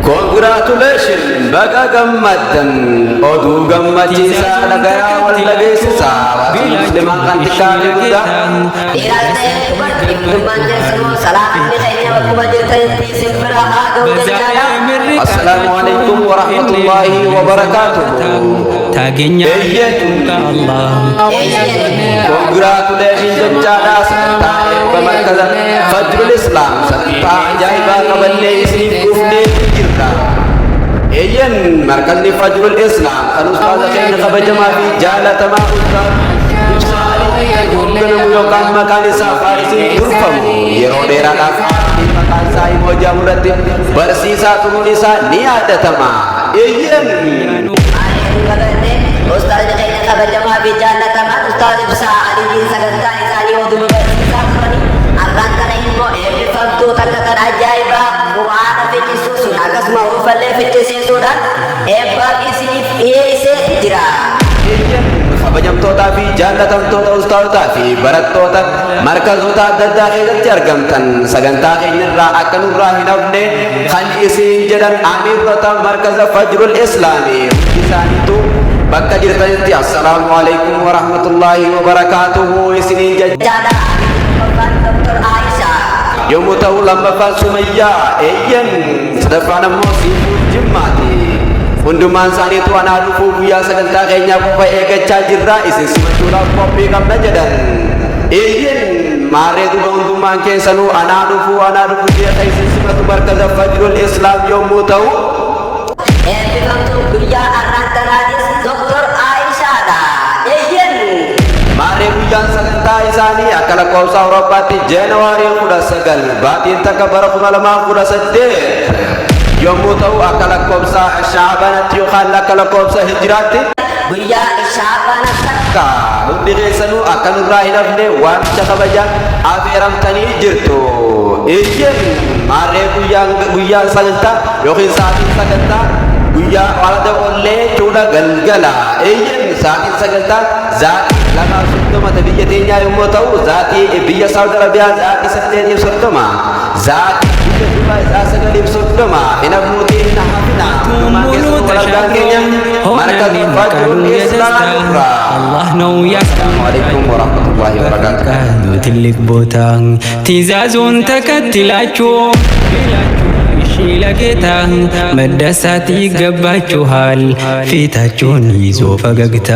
Congratulations, baga gammadan oduu gammachiisaa dhagayaa wal dhageessisaa musliimaan kan xiqqaate guddaa dhiiraa ta'e dubartiin gummaan jeessamoo salaamanni keenya bakkuma jirtanitti simbira haa ga'u jechaadha. Assalaamu alaikum wa rahmatullahi wa barakatuhu. Eeyyeetu congratulations jechaadha sagantaa eebba markaza Fajrul Islaam sagantaa ajaa'ibaa qaballee isiniif dhufnee jirra. Eeyyen markazni Fajrul Islaam kan ustaaza keenya kabajamaa fi jaalatamaa hogganamu yookaan maqaan isaa Faarisiin durfamu yeroo dheeraadhaaf maqaan isaa immoo jaamurratti barsiisaa turuun isaa ni yaadatama. Eeyyen ustaaza keenya kabajamaa fi jaalatamaa ustaaza Ibsaa Aliyyiin sagantaa isaanii oduu barsiisaa turani arraan kana immoo eebbifamtuu takka kan ajaa'ibaa quraana fichisuusun akkasuma urufallee fichisiisuudhaan eebba isiniif dhiyeessee jira. kabajamtootaa fi jaalatamtoota ustaazotaa fi barattoota markazoota adda addaa keessatti argamtan sagantaa keenyarraa akka nurraa hin hafne kan isin jedhan amiirrota markaza Fajrul Islaamii hundi isaaniitu bakka jirtanitti assalaamu alaikum wa rahmatullahi wa barakatuhu isiniin jechaadha. yommuu ta'u lammaffaan Sumayyaa Eeyyen sadaffaan ammoo Siifuun Jimmaati. hundumaan isaaniitu anaa dhufuu guyyaa sagantaa keenyaa qofa eeggachaa jirra isin simachuudhaaf qophii qabna jedhan. Eeyyen maarree duba hundummaan keessanuu anaa dhufuu jedha isin simatu markaza Fajrul Islaam yommuu ta'u eebbifamtuu guyyaa arraan kanaatis Dr. Aishaadha. Eeyyen maarree guyyaan sagantaa isaanii akka lakkoofsa Awurooppaatti Jeenuwaarii 19 baatiin takka bara 2018 yommuu ta'u akka lakkoofsa Shaabanatti yookaan akka lakkoofsa Hijiraatti guyyaa Shaabana takka hundi keessanuu akka nurraa hin hafne waamicha kabaja affeeramtanii jirtu. Eeyyen maarree guyyaan sagantaa yookiin sa'aatiin sagantaa guyyaa walda ollee jechuudha galgala. Eeyyen sa'aatiin sagantaa zaatii 2:30 biyya teenyaa yommuu ta'u zaatii biyya Saawudi Arabiyaa zaatii 8:30 zaatii biyya Dubaay 9:30 hin hafnuutii hin hafina hundumaan keessatti walgaan keenya markaza Fajrul Islaam irraa. Assalamu alaikum wa rahmatullahi wa barakatuh. ትልቅ ቦታ ትእዛዙን ተከትላችሁ ለጌታ መደሰት ይገባችኋል ፊታችሁን ይዞ ፈገግታ